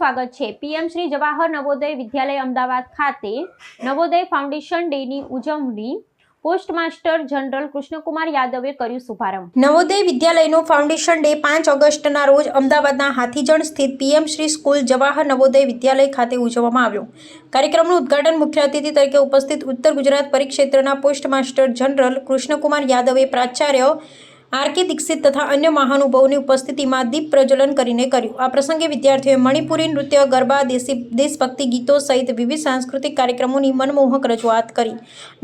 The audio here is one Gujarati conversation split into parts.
સ્વાગત છે। પીએમ શ્રી જવાહર નવોદય વિદ્યાલય અમદાવાદ ખાતે નવોદય ફાઉન્ડેશન ડેની ઉજવણી પોસ્ટમાસ્ટર જનરલ કૃષ્ણકુમાર યાદવે કર્યું શુભારંભ। નવોદય વિદ્યાલયનો ફાઉન્ડેશન ડે 5 ઓગસ્ટના રોજ અમદાવાદના હાથીજણ સ્થિત પીએમ શ્રી સ્કૂલ જવાહર નવોદય વિદ્યાલય ખાતે ઉજવવામાં આવ્યો। કાર્યક્રમનું ઉદ્ઘાટન મુખ્ય અતિથિ તરીકે ઉપસ્થિત ઉત્તર ગુજરાત પરિક્ષેત્રના પોસ્ટમાસ્ટર જનરલ કૃષ્ણકુમાર યાદવે પ્રાચાર્ય આર.કે. દીક્ષિત તથા અન્ય મહાનુભાવોની ઉપસ્થિતિમાં દીપ પ્રજ્વલન કરીને કર્યું। આ પ્રસંગે વિદ્યાર્થીઓએ મણિપુરી નૃત્ય, ગરબા, દેશભક્તિ ગીતો સહિત વિવિધ સાંસ્કૃતિક કાર્યક્રમોની મનમોહક રજૂઆત કરી।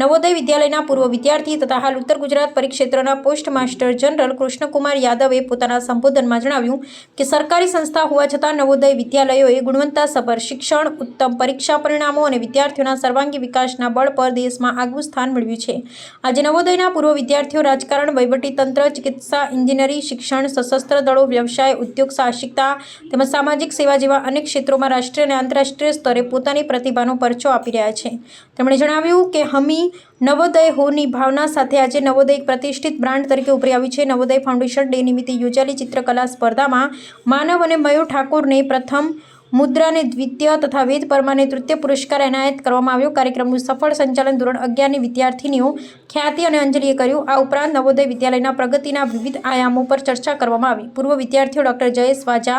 નવોદય વિદ્યાલયના પૂર્વ વિદ્યાર્થી તથા હાલ ઉત્તર ગુજરાત પરિક્ષેત્રના પોસ્ટમાસ્ટર જનરલ કૃષ્ણકુમાર યાદવે પોતાના સંબોધનમાં જણાવ્યું કે સરકારી સંસ્થા હોવા છતાં નવોદય વિદ્યાલયોએ ગુણવત્તાસભર શિક્ષણ, ઉત્તમ પરીક્ષા પરિણામો અને વિદ્યાર્થીઓના સર્વાંગી વિકાસના બળ પર દેશમાં આગવું સ્થાન મેળવ્યું છે। આજે નવોદયના પૂર્વ વિદ્યાર્થીઓ રાજકારણ, વહીવટીતંત્ર, ચિકિત્સા, ઇન્જિનિયરિંગ, શિક્ષણ, સશસ્ત્ર દળો, વ્યવસાય, ઉદ્યોગ સાહસિકતા તેમજ સામાજિક સેવા જેવા અનેક ક્ષેત્રોમાં રાષ્ટ્રીય અને આંતરરાષ્ટ્રીય સ્તરે પોતાની પ્રતિભાનો પરચો આપી રહ્યા છે। તેમણે જણાવ્યું કે હમી નવોદય હોની ભાવના સાથે આજે નવોદય એક પ્રતિષ્ઠિત બ્રાન્ડ તરીકે ઉભરી આવ્યું છે। નવોદય ફાઉન્ડેશન ડે નિમિત્તે યોજાયેલી ચિત્રકલા સ્પર્ધામાં માનવ અને મયુર ઠાકોરને પ્રથમ, મુદ્રાને દ્વિતીય તથા વેદ પરમારને તૃતીય પુરસ્કાર એનાયત કરવામાં આવ્યો। કાર્યક્રમનું સફળ સંચાલન ધોરણ 11ની વિદ્યાર્થીનીઓ ખ્યાતિ અને અંજલિએ કર્યું। આ ઉપરાંત નવોદય વિદ્યાલયના પ્રગતિના વિવિધ આયામો પર ચર્ચા કરવામાં આવી। પૂર્વ વિદ્યાર્થીઓ ડૉક્ટર જયેશ વાજા,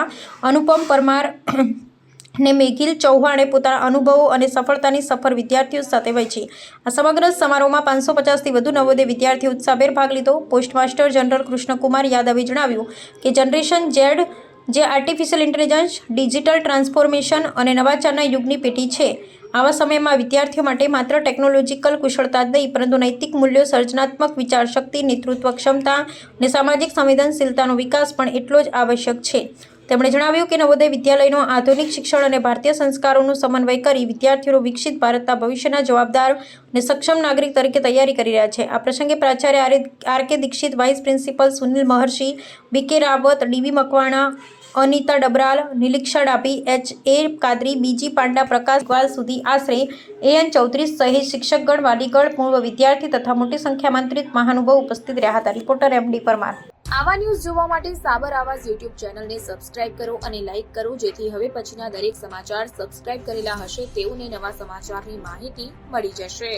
અનુપમ પરમાર ને મેઘિલ ચૌહાણે પોતાના અનુભવો અને સફળતાની સફર વિદ્યાર્થીઓ સાથે વહેંચી। આ સમગ્ર સમારોહમાં 550થી વધુ નવોદય વિદ્યાર્થીઓ ઉત્સાહભેર ભાગ લીધો। પોસ્ટમાસ્ટર જનરલ કૃષ્ણકુમાર યાદવે જણાવ્યું કે જનરેશન ઝેડ જે આર્ટિફિશિયલ ઇન્ટેલિજન્સ, ડિજિટલ ટ્રાન્સફોર્મેશન અને નવાચારના યુગની પેઢી છે। આવા સમયમાં વિદ્યાર્થીઓ માટે માત્ર ટેકનોલોજીકલ કુશળતા જ નહીં પરંતુ નૈતિક મૂલ્યો, સર્જનાત્મક વિચારશક્તિ, નેતૃત્વ ક્ષમતા અને સામાજિક સંવેદનશીલતાનો વિકાસ પણ એટલો જ આવશ્યક છે। તેમણે જણાવ્યું કે નવોદય વિદ્યાલયનો આધુનિક શિક્ષણ અને ભારતીય સંસ્કારોનું સમન્વય કરી વિદ્યાર્થીઓ વિકસિત ભારતના ભવિષ્યના જવાબદાર અને સક્ષમ નાગરિક તરીકે તૈયારી કરી રહ્યા છે। આ પ્રસંગે પ્રાચાર્ય R K. Dikshit, vice principal Sunil Maharshi, B K. Rawat, D V. Makwana, Anita Dabral, Nileeksha Dabhi, H A. Kadri, B G. Panda, Prakash Gwal સુધી આશરે એ.એન. ચૌધરી સહિત શિક્ષકગણ, વાલીગણ, પૂર્વ વિદ્યાર્થી તથા મોટી સંખ્યામાં આમંત્રિત મહાનુભાવો ઉપસ્થિત રહ્યા હતા। રિપોર્ટર એમ.ડી. પરમાર। આવા ન્યૂઝ જોવા માટે સાબર આવાઝ યુટ્યુબ ચેનલને સબસ્ક્રાઇબ કરો અને લાઇક કરો જેથી હવે પછીના દરેક સમાચાર સબસ્ક્રાઇબ કરેલા હશે તેઓને નવા સમાચારની માહિતી મળી જશે।